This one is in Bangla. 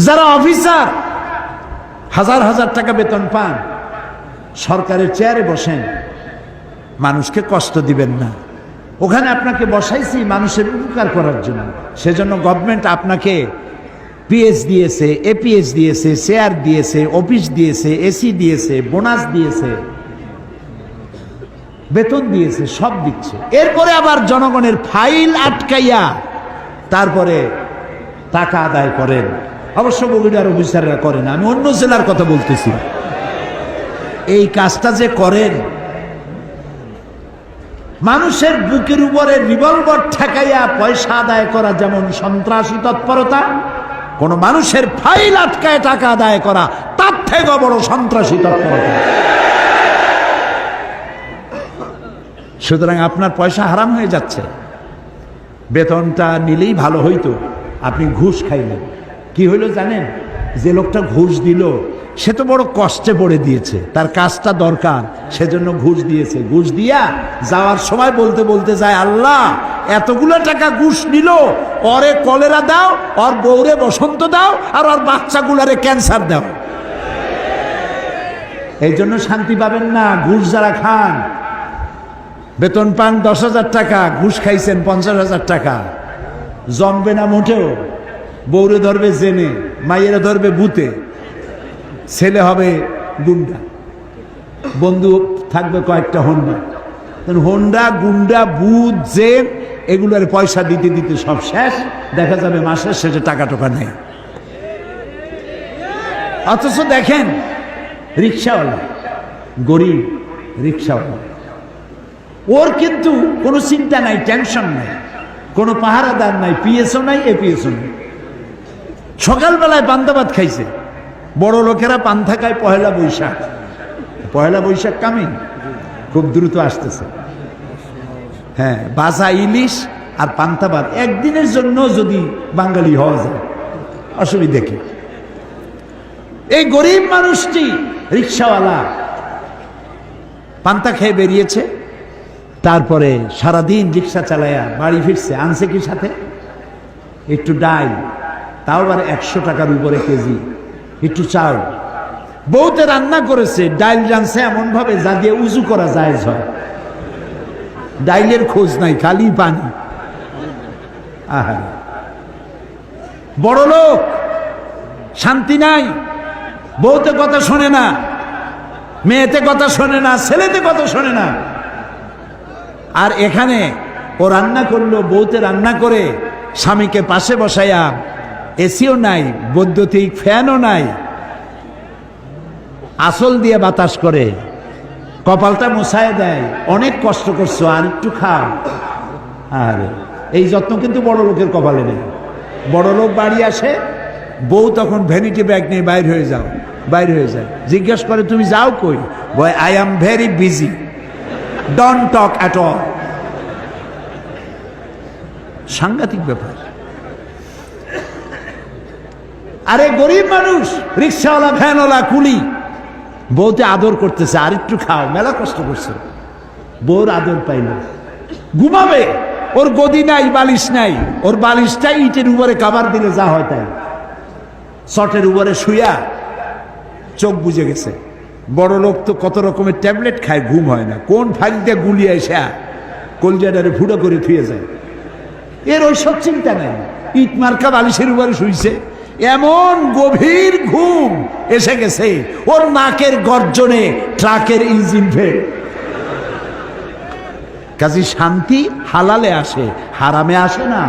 যারা অফিসার হাজার হাজার টাকা বেতন পান, সরকারের চেয়ারে বসেন, মানুষকে কষ্ট দিবেন না। ওখানে আপনাকে বসাইছি মানুষের উপকার করার জন্য। সেজন্য গভর্নমেন্ট আপনাকে পিএস দিয়েছে, এপিএস দিয়েছে, চেয়ার দিয়েছে, অফিস দিয়েছে, এসি দিয়েছে, বোনাস দিয়েছে, বেতন দিয়েছে, সব দিচ্ছে। এরপরে আবার জনগণের ফাইল আটকাইয়া তারপরে টাকা আদায় করেন। অবশ্য বগুড়ার অফিসাররা করেন, আমি অন্য জেলার কথা বলতেছি। এই কাজটা যে করেন, মানুষের বুকের উপরে রিভলভার ঠেকাইয়া পয়সা আদায় করা যেমন সন্ত্রাসী তৎপরতা, কোন মানুষের ফাইল আটকায় টাকা আদায় করা তার থেকে বড় সন্ত্রাসী তৎপরতা। সুতরাং আপনার পয়সা হারাম হয়ে যাচ্ছে। বেতনটা নিলেই ভালো হইতো, আপনি ঘুষ খাইলেন। কি হইল জানেন? যে লোকটা ঘুষ দিল সে তো বড় কষ্টে পড়ে দিয়েছে, তার কাজটা দরকার, সেজন্য ঘুষ দিয়েছে। ঘুষ দিয়া যাওয়ার সময় বলতে বলতে যায়, আল্লাহ এতগুলো টাকা ঘুষ নিল, ওরে কলেরা দাও, ওর বউরে বসন্ত দাও, আর ওর বাচ্চাগুলারে ক্যান্সার দাও। এই জন্য শান্তি পাবেন না। ঘুষ যারা খান, বেতন পান 10,000 টাকা, ঘুষ খাইছেন 50,000 টাকা, জমবে না মোটেও। বউরে ধরবে জেনে, মাইয়েরা ধরবে ভূতে, ছেলে হবে গুন্ডা, বন্ধু থাকবে কয়েকটা হোন্ডা। হোন্ডা, গুন্ডা, ভূত, জেন, এগুলোর পয়সা দিতে দিতে সব শেষ। দেখা যাবে মাসের শেষে টাকা টোকা নেই। অথচ দেখেন রিক্সাওয়ালা, গরিব রিক্সাওয়ালা, ওর কিন্তু কোনো চিন্তা নাই, টেনশন নাই, কোনো পাহারাদার নাই, পিএসও নাই, এপিএসও নাই। সকালবেলায় পান্তা ভাত খাইছে। বড় লোকেরা পান্তা খায় পহেলা বৈশাখ। পহেলা বৈশাখ কামিং, খুব দ্রুত আসতেছে। হ্যাঁ, বাসা ইলিশ আর পান্তা ভাত একদিনের জন্য যদি বাঙালি হওয়া যায়, অসুবিধা কি? এই গরিব মানুষটি রিক্সাওয়ালা পান্তা খেয়ে বেরিয়েছে, তারপরে সারাদিন রিক্সা চালায়া বাড়ি ফিরছে। আনছে কি সাথে? একটু ডাল, তাও আবার 100 টাকার উপরে কেজি, একটু চাল। বউতে রান্না করেছে, ডাল রানছে এমন ভাবে যা দিয়ে উজু করা যায়। ডাইলের খোঁজ নাই, খালি পানি। আহা, বড় লোক, শান্তি নাই। বউতে কথা শোনে না, মেয়েতে কথা শোনে না, ছেলেতে কথা শোনে না। আর এখানে ও রান্না করলো, বউতে রান্না করে স্বামীকে পাশে বসাইয়া, এসিও নাই, বৈদ্যুতিক ফ্যানও নাই, আসল দিয়ে বাতাস করে, কপালটা মুছায় দেয়। অনেক কষ্ট করছো, আর একটু খাও। আর এই যত্ন কিন্তু বড় লোকের কপালে নেই। বড় লোক বাড়ি আসে, বউ তখন ভ্যানিটি ব্যাগ নিয়ে বাইর হয়ে যায়। জিজ্ঞাসা করে, তুমি যাও কই? Boy, I am very busy, don't talk at all. সাংঘাতিক ব্যাপার। আরে গরিব মানুষ, রিক্সাওয়ালা, ভ্যানওয়ালা, কুলি, বউতে আদর করতেছে, আর একটু খাও, মেলা কষ্ট করছে। বউর আদর পাইল, ঘুমাবে, ওর গদি নাই, বালিশ নাই, ওর বালিশটা ইটের উপরে কাবার দিলে যা হয় তাই, চটের উপরে শুয়া চোখ বুঝে গেছে। বড় লোক তো কত রকমের ট্যাবলেট খায়, ঘুম হয় না। কোন ফাইল দিয়ে গুলিয়ে এসে কলজাটারে ফুটো করে থুয়ে যায়। এর ওইসব চিন্তা নাই, ইট মার্কা বালিশের উপরে শুইছে, এমন গভীর ঘুম এসে গেছে, ওর নাকের গর্জনে ট্রাকের ইঞ্জিন ফেল। কাজী শান্তি হালালে আসে, হারামে আসে না।